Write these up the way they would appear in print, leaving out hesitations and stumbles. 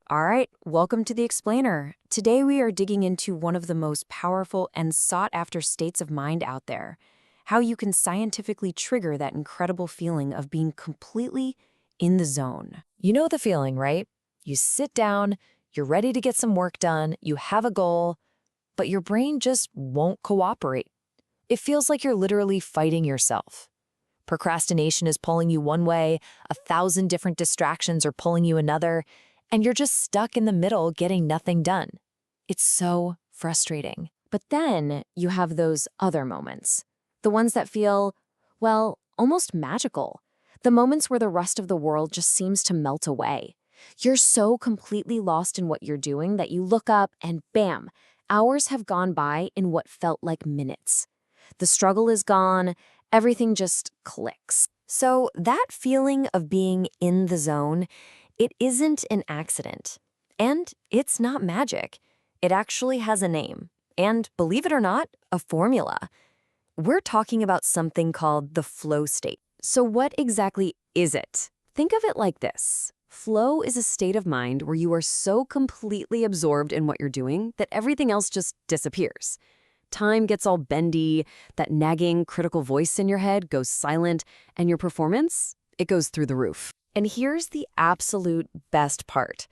All right, welcome to the Explainer. Today we are digging into one of the most powerful and sought-after states of mind out there. How you can scientifically trigger that incredible feeling of being completely in the zone. You know the feeling, right? You sit down, you're ready to get some work done, you have a goal, but your brain just won't cooperate. It feels like you're literally fighting yourself. Procrastination is pulling you one way, 1,000 different distractions are pulling you another, and you're just stuck in the middle getting nothing done. It's so frustrating. But then you have those other moments. The ones that feel, well, almost magical. The moments where the rest of the world just seems to melt away. You're so completely lost in what you're doing that you look up and bam, hours have gone by in what felt like minutes. The struggle is gone, everything just clicks. So that feeling of being in the zone, it isn't an accident. And it's not magic. It actually has a name. And believe it or not, a formula. We're talking about something called the flow state. So what exactly is it? Think of it like this. Flow is a state of mind where you are so completely absorbed in what you're doing that everything else just disappears. Time gets all bendy, that nagging, critical voice in your head goes silent, and your performance, it goes through the roof. And here's the absolute best part.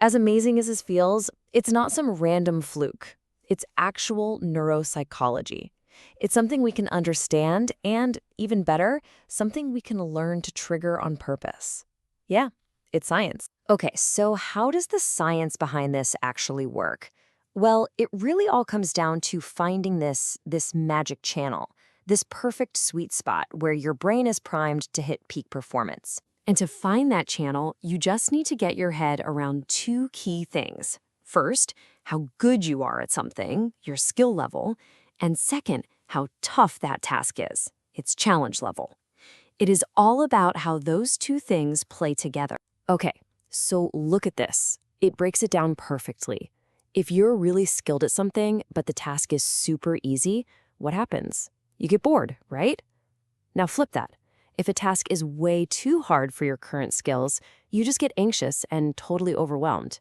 As amazing as this feels, it's not some random fluke. It's actual neuropsychology. It's something we can understand and, even better, something we can learn to trigger on purpose. Yeah, it's science. Okay, so how does the science behind this actually work? Well, it really all comes down to finding this magic channel, this perfect sweet spot where your brain is primed to hit peak performance. And to find that channel, you just need to get your head around two key things. First, how good you are at something, your skill level, and second, how tough that task is, its challenge level. It is all about how those two things play together. Okay, so look at this. It breaks it down perfectly. If you're really skilled at something, but the task is super easy, what happens? You get bored, right? Now flip that. If a task is way too hard for your current skills, you just get anxious and totally overwhelmed.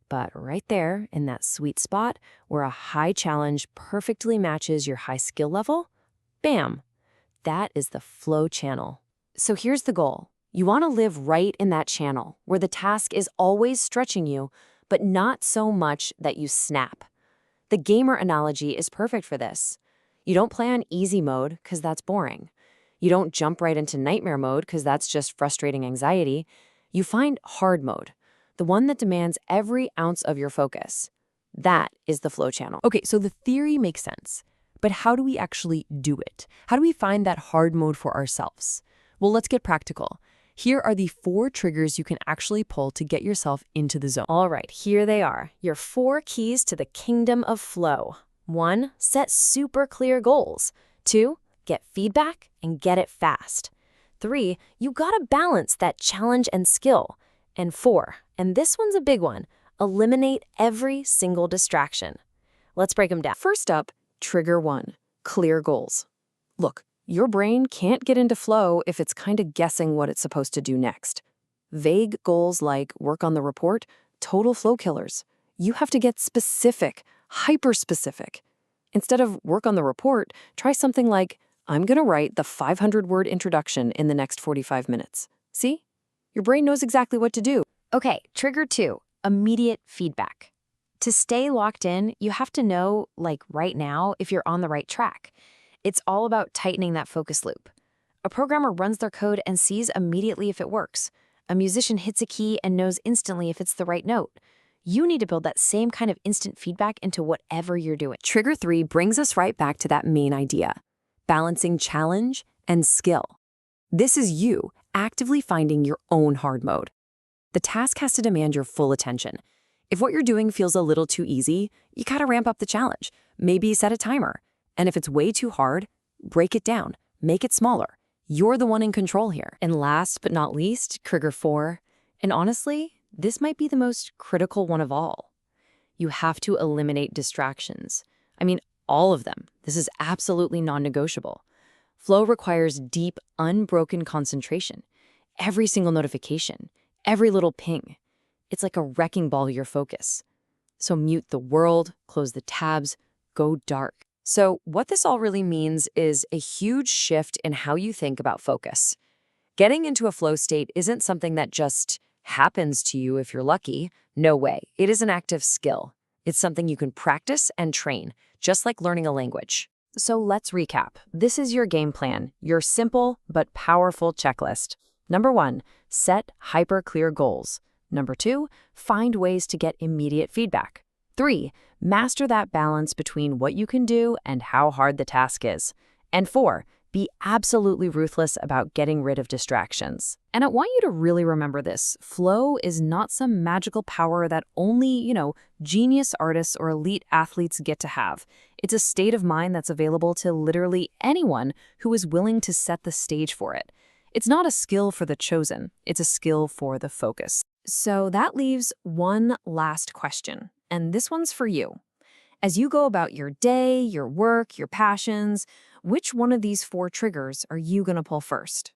But right there, in that sweet spot, where a high challenge perfectly matches your high skill level, bam! That is the flow channel. So here's the goal. You want to live right in that channel, where the task is always stretching you, but not so much that you snap. The gamer analogy is perfect for this. You don't play on easy mode, because that's boring. You don't jump right into nightmare mode, because that's just frustrating anxiety. You find hard mode, the one that demands every ounce of your focus. That is the flow channel. Okay, so the theory makes sense, but how do we actually do it? How do we find that hard mode for ourselves? Well, let's get practical. Here are the 4 triggers you can actually pull to get yourself into the zone. All right, here they are, your 4 keys to the kingdom of flow. 1, set super clear goals. 2, get feedback and get it fast. 3, you gotta balance that challenge and skill. And 4, and this one's a big one, eliminate every single distraction. Let's break them down. First up, trigger 1, clear goals. Look, your brain can't get into flow if it's kind of guessing what it's supposed to do next. Vague goals like work on the report, total flow killers. You have to get specific, hyper-specific. Instead of work on the report, try something like, I'm gonna write the 500-word introduction in the next 45 minutes. See? Your brain knows exactly what to do. Okay, trigger 2, immediate feedback. To stay locked in, you have to know, like right now, if you're on the right track. It's all about tightening that focus loop. A programmer runs their code and sees immediately if it works. A musician hits a key and knows instantly if it's the right note. You need to build that same kind of instant feedback into whatever you're doing. Trigger 3 brings us right back to that main idea, balancing challenge and skill. This is you actively finding your own hard mode. The task has to demand your full attention. If what you're doing feels a little too easy, you gotta ramp up the challenge. Maybe set a timer. And if it's way too hard, break it down, make it smaller. You're the one in control here. And last but not least, trigger 4. And honestly, this might be the most critical one of all. You have to eliminate distractions. I mean, all of them. This is absolutely non-negotiable. Flow requires deep, unbroken concentration. Every single notification, every little ping. It's like a wrecking ball your focus. So mute the world, close the tabs, go dark. So what this all really means is a huge shift in how you think about focus. Getting into a flow state isn't something that just happens to you if you're lucky. No way. It is an active skill. It's something you can practice and train, just like learning a language. So let's recap. This is your game plan, your simple but powerful checklist. Number 1, set hyper-clear goals. Number 2, find ways to get immediate feedback. 3, master that balance between what you can do and how hard the task is. And 4, be absolutely ruthless about getting rid of distractions. And I want you to really remember this. Flow is not some magical power that only, genius artists or elite athletes get to have. It's a state of mind that's available to literally anyone who is willing to set the stage for it. It's not a skill for the chosen. It's a skill for the focus. So that leaves one last question, and this one's for you. As you go about your day, your work, your passions, which one of these 4 triggers are you going to pull first?